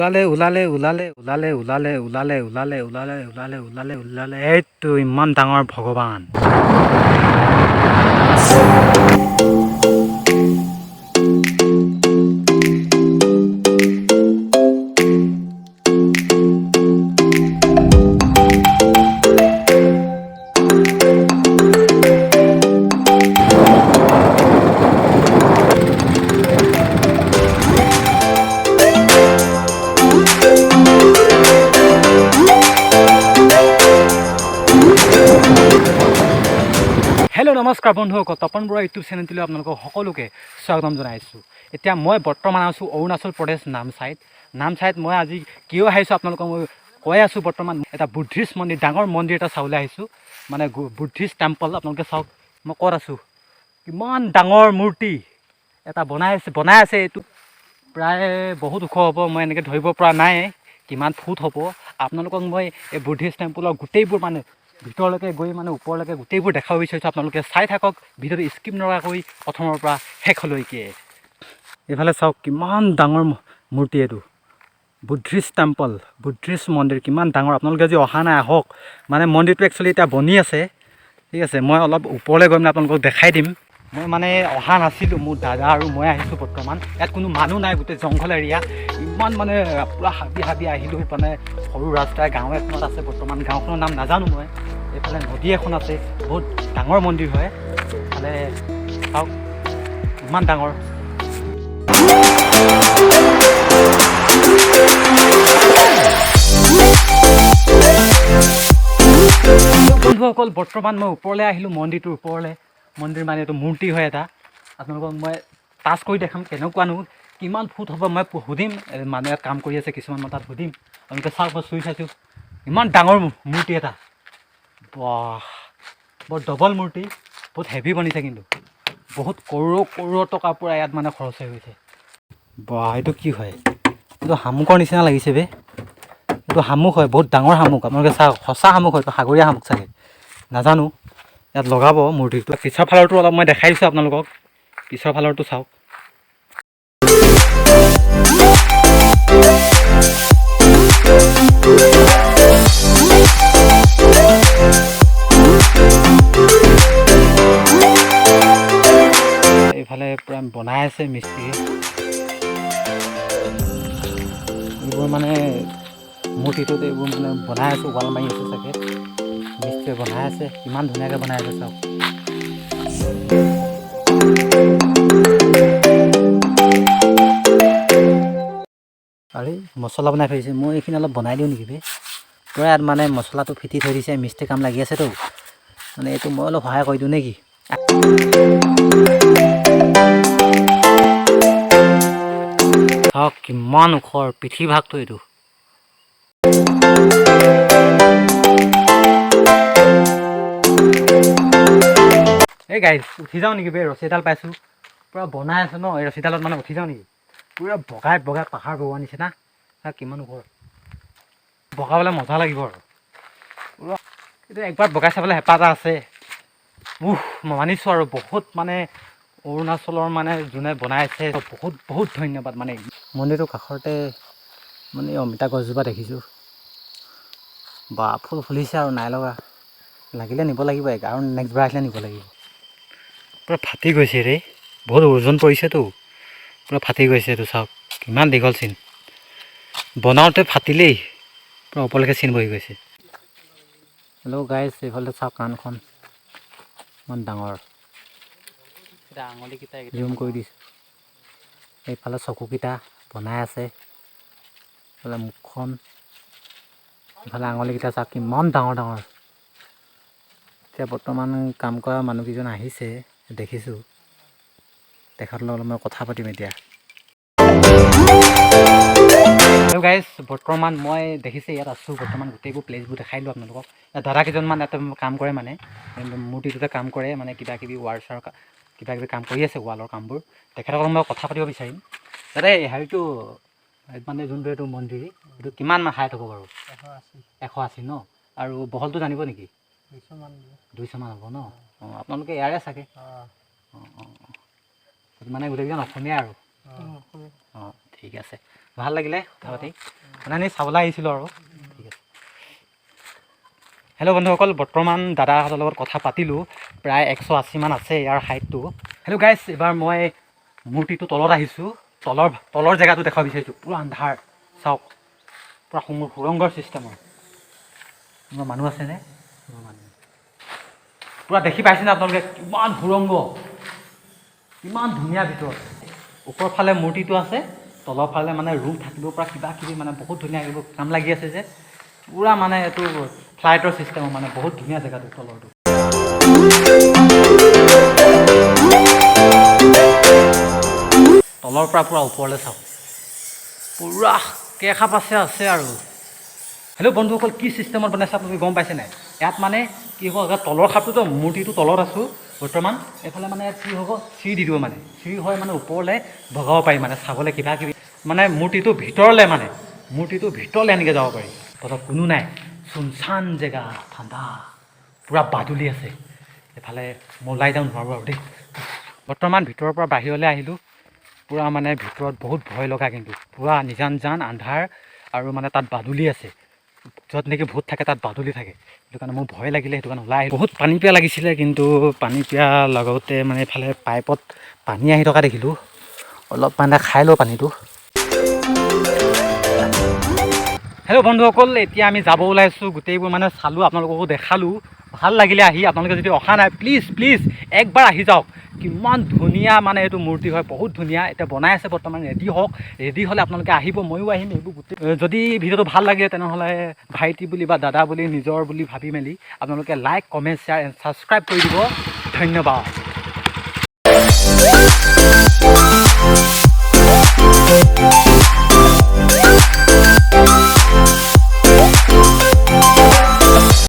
ওলালে এইটো ইমান ডাঙৰ ভগৱান। হেল্ল' নমস্কাৰ বন্ধুসকল, তপন বৰুৱা ইউটিউব চেনেলটোলৈ আপোনালোকক সকলোকে স্বাগতম জনাইছোঁ। এতিয়া মই বৰ্তমান আছোঁ অৰুণাচল প্ৰদেশ নামচাইত মই আজি কিয় আহিছোঁ আপোনালোকক মই কৈ আছোঁ। বৰ্তমান এটা বুদ্ধিষ্ট মন্দিৰ, ডাঙৰ মন্দিৰ এটা চাবলৈ আহিছোঁ, মানে বুদ্ধিষ্ট টেম্পল। আপোনালোকে চাওক মই ক'ত আছোঁ, কিমান ডাঙৰ মূৰ্তি এটা বনাই আছে। এইটো প্ৰায় বহুত ওখ হ'ব, মই এনেকৈ ধৰিব পৰা নাই কিমান ফুট হ'ব। আপোনালোকক মই এই বুদ্ধিষ্ট টেম্পলৰ গোটেইবোৰ মানে ভিতৰলৈকে গৈ মানে ওপৰলৈকে গোটেইবোৰ দেখাব বিচাৰিছোঁ। আপোনালোকে চাই থাকক ভিডিঅ'টো স্কিপ নকৰাকৈ প্ৰথমৰ পৰা শেষলৈকে। এইফালে চাওক কিমান ডাঙৰ মূৰ্তি, এইটো বুদ্ধিষ্ট টেম্পল, বুদ্ধিষ্ট মন্দিৰ কিমান ডাঙৰ। আপোনালোকে যদি অহা নাই আহক, মানে মন্দিৰটো একচুৱেলি এতিয়া বনি আছে, ঠিক আছে। মই অলপ ওপৰলৈ গৈ মানে আপোনালোকক দেখাই দিম। মই মানে অহা নাছিলোঁ, মোৰ দাদা আৰু মই আহিছোঁ বৰ্তমান। ইয়াত কোনো মানুহ নাই, গোটেই জংঘল এৰিয়া। ইমান মানে পূৰা হাবি আহিলোঁ, মানে সৰু ৰাস্তাই গাঁও এখনত আছে বৰ্তমান। গাঁওখনৰ নাম নাজানো মই। এইফালে নদী এখন আছে, বহুত ডাঙৰ মন্দিৰ হয়। এইফালে চাওক ইমান ডাঙৰ। বন্ধুসকল, বৰ্তমান মই ওপৰলৈ আহিলোঁ, মন্দিৰটোৰ ওপৰলৈ। মন্দিৰ মানে এইটো মূৰ্তি হয় এটা। আপোনালোকক মই টাচ কৰি দেখাম কেনেকুৱানো, কিমান ফুট হ'ব মই সুধিম। মানুহে কাম কৰি আছে কিছুমান, মই তাত সুধিম। আপোনালোকে চাওক, মই চুই চাইছোঁ, ইমান ডাঙৰ মূৰ্তি এটা। বাহ, বৰ ডবল মূৰ্তি, বহুত হেভি বনিছে কিন্তু। বহুত কৰোৰ টকা পূৰা ইয়াত মানে খৰচ হৈ গৈছে। বাহ, এইটো কি হয়? এইটো শামুকৰ নিচিনা লাগিছে বে। এইটো শামুক হয়, বহুত ডাঙৰ শামুক। আপোনালোকে চাওক, সঁচা শামুক হয়, সাগৰীয়া শামুক চাগে, নাজানো। ইয়াত লগাব মূৰ্তিটো। পিছৰ ফালৰটো অলপ মই দেখাই দিছোঁ আপোনালোকক, পিছৰ ফালৰটো চাওক। এইফালে পূৰা বনাই আছে মিস্ত্ৰী। এইবোৰ মানে মূৰ্তিটোত এইবোৰ মানে বনাই আছে, ৱাল মাৰি আছে চাগে মিস্ত্ৰীয়ে, বনাই আছে। ইমান ধুনীয়াকৈ বনাই আছে চাওক। আৰে মছলা বনাই থৈ দিছে, মই এইখিনি অলপ বনাই দিওঁ নেকি বে। পূৰা ইয়াত মানে মছলাটো ফিটি থৈ দিছে, মিস্ত্ৰী কাম লাগি আছেতো, মানে এইটো মই অলপ সহায় কৰি দিওঁ নেকি। চাওক কিমান ওখৰ পিঠি ভাগটো এইটো। এই গাইজ উঠি যাওঁ নেকি বে, ৰছী এডাল পাইছোঁ, পূৰা বনাই আছে ন, এই ৰছীডালত মানে উঠি যাওঁ নেকি। পূৰা বগাই পাহাৰ বগোৱা নিচিনা, কিমান ওপৰ বগাবলৈ মজা লাগিব আৰু পূৰা। এইটো একবাৰ বগাই চাবলৈ হেঁপাহ এটা আছে। মই মানিছোঁ আৰু বহুত মানে অৰুণাচলৰ মানে যোনে বনাইছে বহুত ধন্যবাদ। মানে মন্দিৰটোৰ কাষতে মানে অমিতা গছজোপা দেখিছোঁ, বা ফুল ফুলিছে আৰু নাই লগা, লাগিলে নিব লাগিব আৰু নেক্সট বাৰ আহিলে নিব লাগিব। পূৰা ফাটি গৈছে ৰে, বহুত ওজন পৰিছেতো, পূৰা ফাটি গৈছে। এইটো চাওক কিমান দীঘল চিন, বনাওঁতে ফাটিলেই পূৰা ওপৰলৈকে চিন বহি গৈছে। হেল্ল' গাইজ, এইফালে চাওক কাণখন ইমান ডাঙৰ, আঙুলিকেইটা জুম কৰি দিছোঁ। এইফালে চকুকেইটা বনাই আছে, এইফালে মুখখন, এইফালে আঙুলিকেইটা চাওক কিমান ডাঙৰ ডাঙৰ। এতিয়া বৰ্তমান কাম কৰা মানুহকেইজন আহিছে, দেখিছোঁ। তেখেতৰ লগত মই কথা পাতিম এতিয়া। হেল্ল' গাইজ, বৰ্তমান মই দেখিছে ইয়াত আছোঁ, বৰ্তমান গোটেইবোৰ প্লেচবোৰ দেখাই দিলোঁ আপোনালোকক। দাদা কেইজনমান ইয়াতে কাম কৰে, মানে মূৰ্তিটোতে কাম কৰে, মানে কিবা কিবি কাম কৰি আছে, ৱালৰ কামবোৰ। তেখেতৰ লগত মই কথা পাতিব বিচাৰিম। দাদা হেৰিটো মানে যোনটো এইটো মন্দিৰ, এইটো কিমান হাইট হ'ব বাৰু? 180 ন? আৰু বহলটো জানিব নেকি? 200 মান হ'ব ন? অঁ, আপোনালোকে ইয়াৰে চাগে? অঁ, মানে গোটেইকেইজন অসমীয়া আৰু। অঁ, ঠিক আছে, ভাল লাগিলে কথা পাতি মানে এনেই চাবলৈ আহিছিলোঁ আৰু ঠিক আছে। হেল্ল' বন্ধুসকল, বৰ্তমান দাদাহঁতৰ লগত কথা পাতিলোঁ। প্ৰায় 180 মান আছে ইয়াৰ হাইটটো। হেল্ল' গাইছ, এইবাৰ মই মূৰ্তিটো তলত আহিছোঁ। তলৰ জেগাটো দেখাব বিচাৰিছোঁ। পূৰা আন্ধাৰ চাওক, পূৰা সুৰংগৰ ছিষ্টেমৰ। তোমাৰ মানুহ আছেনে? মানুহ পূৰা দেখি পাইছেনে আপোনালোকে? কিমান সুৰংগ, কিমান ধুনীয়া ভিতৰত। ওপৰৰ ফালে মূৰ্তিটো আছে, তলৰ ফালে মানে ৰুম থাকিব পৰা কিবা কিবি মানে বহুত ধুনীয়া এইবোৰ কাম লাগি আছে যে। পূৰা মানে এইটো ফ্লাইটৰ ছিষ্টেমৰ মানে বহুত ধুনীয়া জেগাটো তলৰটো। তলৰ পৰা পূৰা ওপৰলৈ চাওক, পূৰা কেইখাপ আছে আৰু। হেল্ল' বন্ধুসকল, কি ছিষ্টেমত বনাইছে আপোনালোকে গম পাইছে নাই? ইয়াত মানে কি হ'ব, তলৰ খাপটোতো মূৰ্তিটো তলত আছোঁ বৰ্তমান। এইফালে মানে কি হ'ব, চিৰি দি দিব মানে, চিৰি হৈ মানে ওপৰলৈ ভগাব পাৰি মানে চাবলৈ কিবা কিবি মানে মূৰ্তিটো ভিতৰলৈ এনেকৈ যাব পাৰি। তলত কোনো নাই, চুনচান জেগা, ঠাণ্ডা, পূৰা বাদুলি আছে। এইফালে মই ওলাই যাওঁ নোৱাৰোঁ আৰু দেই। বৰ্তমান ভিতৰৰ পৰা বাহিৰলৈ আহিলোঁ। পূৰা মানে ভিতৰত বহুত ভয় লগা, কিন্তু পূৰা নিজান আন্ধাৰ আৰু মানে তাত বাদুলি আছে। য'ত নেকি ভূত থাকে তাত বাদুলি থাকে। সেইটো কাৰণে মোৰ ভয় লাগিলে, সেইটো কাৰণে ওলাই আহিলোঁ। বহুত পানী পিয়াহ লাগিছিলে, কিন্তু পানী পিয়াহ লগতে মানে এইফালে পাইপত পানী আহি থকা দেখিলোঁ। অলপ মানে খাই লওঁ পানীটো। হেল্ল' বন্ধুসকল, এতিয়া আমি যাব ওলাইছোঁ। গোটেইবোৰ মানে চালোঁ, আপোনালোককো দেখালোঁ। ভাল লাগিলে আহি। আপোনালোকে যদি অহা নাই প্লিজ একবাৰ আহি যাওক। কিমান ধুনীয়া মানে এইটো মূৰ্তি হয়, বহুত ধুনীয়া। এতিয়া বনাই আছে বৰ্তমান, ৰেডি হওক। ৰেডি হ'লে আপোনালোকে আহিব, ময়ো আহিম। এইবোৰ গোটেই যদি ভিডিঅ'টো ভাল লাগে তেনেহ'লে ভাইটি বুলি বা দাদা বুলি, নিজৰ বুলি ভাবি মেলি আপোনালোকে like, comment, share and subscribe কৰি দিব। ধন্যবাদ।